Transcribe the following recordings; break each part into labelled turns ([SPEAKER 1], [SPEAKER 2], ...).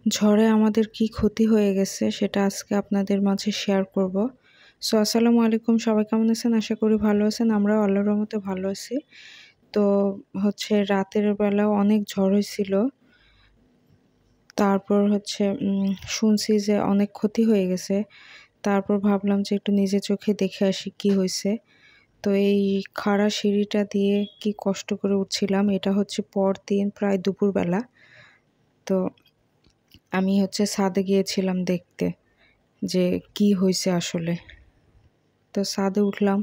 [SPEAKER 1] ঝড়ে আমাদের কি ক্ষতি হয়ে গেছে সেটা আজকে আপনাদের মাঝে শেয়ার করব। আসসালামু আলাইকুম, সবাই কেমন আছেন? আশা করি ভালো আছেন। আমরাও আল্লাহর রহমতে ভালো আছি। তো রাতের বেলাও অনেক ঝড় হয়েছিল। তারপর শুনছি যে অনেক ক্ষতি হয়ে গেছে। তারপর ভাবলাম যে একটু নিজে চোখে দেখে আসি কি হয়েছে। তো এই খাড়া সিঁড়িটা দিয়ে কি কষ্ট করে উঠছিলাম। এটা পরদিন প্রায় দুপুরবেলা। তো আমি ছাদে গিয়েছিলাম দেখতে যে কি হয়েছে আসলে। তো ছাদে উঠলাম,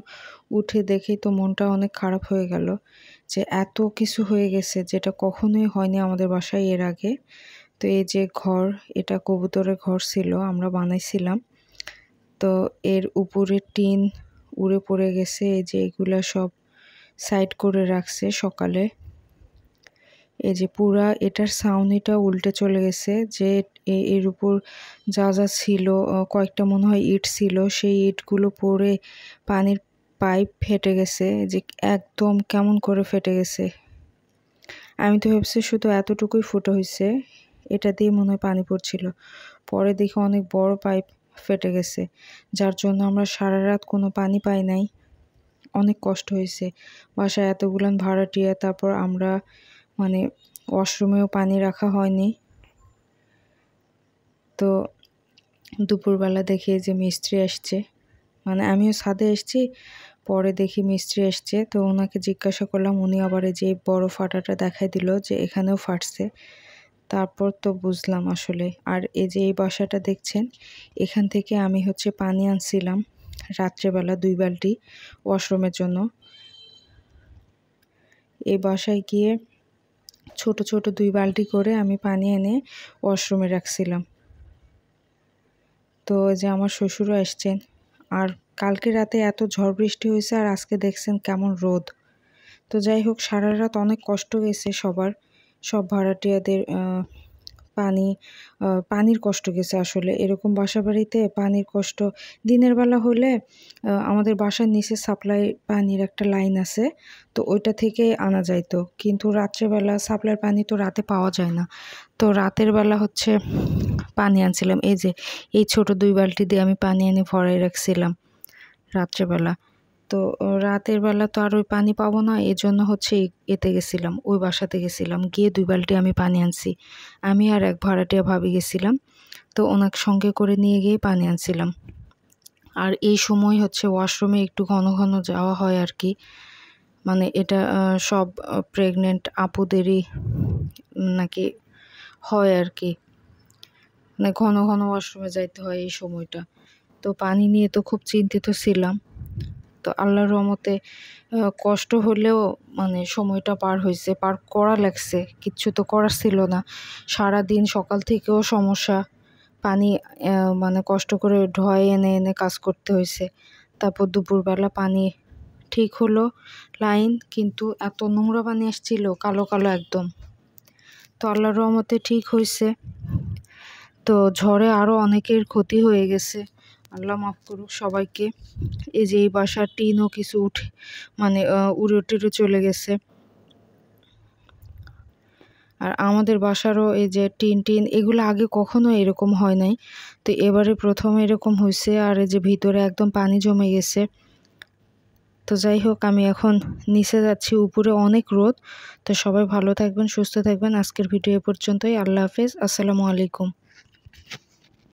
[SPEAKER 1] উঠে দেখেই তো মনটা অনেক খারাপ হয়ে গেল যে এত কিছু হয়ে গেছে যেটা কখনোই হয়নি আমাদের বাসায় এর আগে। তো এই যে ঘর, এটা কবুতরের ঘর ছিল, আমরা বানাইছিলাম। তো এর উপরে টিন উড়ে পড়ে গেছে। এই যে এগুলা সব সাইড করে রাখছে সকালে। এই যে পুরা এটার ছাউনিটা উল্টে চলে গেছে। যে এর উপর যা যা ছিল, কয়েকটা মনে হয় ইট ছিল, সেই ইটগুলো পড়ে পানির পাইপ ফেটে গেছে। যে একদম কেমন করে ফেটে গেছে। আমি তো ভাবছি শুধু এতটুকুই ফুটো হয়েছে, এটা দিয়ে মনে হয় পানি পড়ছিল। পরে দেখি অনেক বড় পাইপ ফেটে গেছে, যার জন্য আমরা সারা রাত কোনো পানি পাই নাই। অনেক কষ্ট হয়েছে। বাসায় এতগুলান ভাড়াটিয়া, তারপর আমরা ওয়াশরুমেও পানি রাখা হয়নি। তো দুপুরবেলা দেখি যে মিস্ত্রি আসছে, আমিও ছাদে এসেছি, পরে দেখি মিস্ত্রি আসছে। তো ওনাকে জিজ্ঞাসা করলাম, উনি আবার এই যে বড় ফাটাটা দেখাই দিল যে এখানেও ফাটছে। তারপর তো বুঝলাম আসলে। আর এই যে এই বাসাটা দেখছেন, এখান থেকে আমি পানি আনছিলাম রাত্রেবেলা 2 বালতি ওয়াশরুমের জন্য। এই বাসায় গিয়ে ছোট ছোট 2 বালতি করে আমি পানি এনে ওয়াশরুমে রাখছিলাম। তো যে আমার শ্বশুরও আসছেন। আর কালকে রাতে এত ঝড় বৃষ্টি হয়েছে, আর আজকে দেখছেন কেমন রোদ। তো যাই হোক, সারা রাত অনেক কষ্ট গেছে সবার, সব ভাড়াটিয়াদের। পানির কষ্ট গেছে আসলে। এরকম বাসাবাড়িতে পানির কষ্ট দিনের বেলা হলে আমাদের বাসার নিচে সাপ্লাই পানির একটা লাইন আছে, তো ওইটা থেকে আনা যাইতো। কিন্তু রাত্রেবেলা সাপ্লাইয়ের পানি তো রাতে পাওয়া যায় না। তো রাতের বেলা পানি আনছিলাম। এই যে এই ছোট 2 বালতি দিয়ে আমি পানি এনে ভরাই রাখছিলাম রাত্রেবেলা। তো রাতের বেলা তো আর ওই পানি পাবো না, এজন্য এতে গেছিলাম, ওই বাসাতে গেছিলাম, গিয়ে 2 বালতি আমি পানি আনছি। আমি আর এক ভাড়াটিয়া ভাবি গেছিলাম। তো ওনাকে সঙ্গে করে নিয়ে গিয়ে পানি আনছিলাম। আর এই সময় ওয়াশরুমে একটু ঘন ঘন যাওয়া হয় আর কি। এটা সব প্রেগনেন্ট আপুদেরই নাকি হয় আর কি। ঘন ঘন ওয়াশরুমে যাইতে হয় এই সময়টা। তো পানি নিয়ে তো খুব চিন্তিত ছিলাম। তো আল্লাহর রহমতে কষ্ট হলেও সময়টা পার হয়েছে, পার করা লাগছে। কিচ্ছু তো করার ছিল না। সারাদিন সকাল থেকেও সমস্যা, পানি কষ্ট করে ঢয় এনে এনে কাজ করতে হয়েছে। তারপর দুপুরবেলা পানি ঠিক হলো লাইন, কিন্তু এত নোংরা পানি আসছিল, কালো কালো একদম। তো আল্লাহর রহমতে ঠিক হয়েছে। তো ঝড়ে আরও অনেকের ক্ষতি হয়ে গেছে, আল্লাহ মাফ করুক সবাইকে। এই যে এই বাসার টিনও কিছু উড়ে টেড়ে চলে গেছে। আর আমাদের বাসারও এই যে টিন এগুলো আগে কখনো এরকম হয় নাই। তো এবারে প্রথম এরকম হয়েছে। আর এই যে ভিতরে একদম পানি জমে গেছে। তো যাই হোক, আমি এখন নিচে যাচ্ছি, উপরে অনেক রোদ। তো সবাই ভালো থাকবেন, সুস্থ থাকবেন। আজকের ভিডিও এ পর্যন্তই। আল্লাহ হাফেজ, আসসালামু আলাইকুম।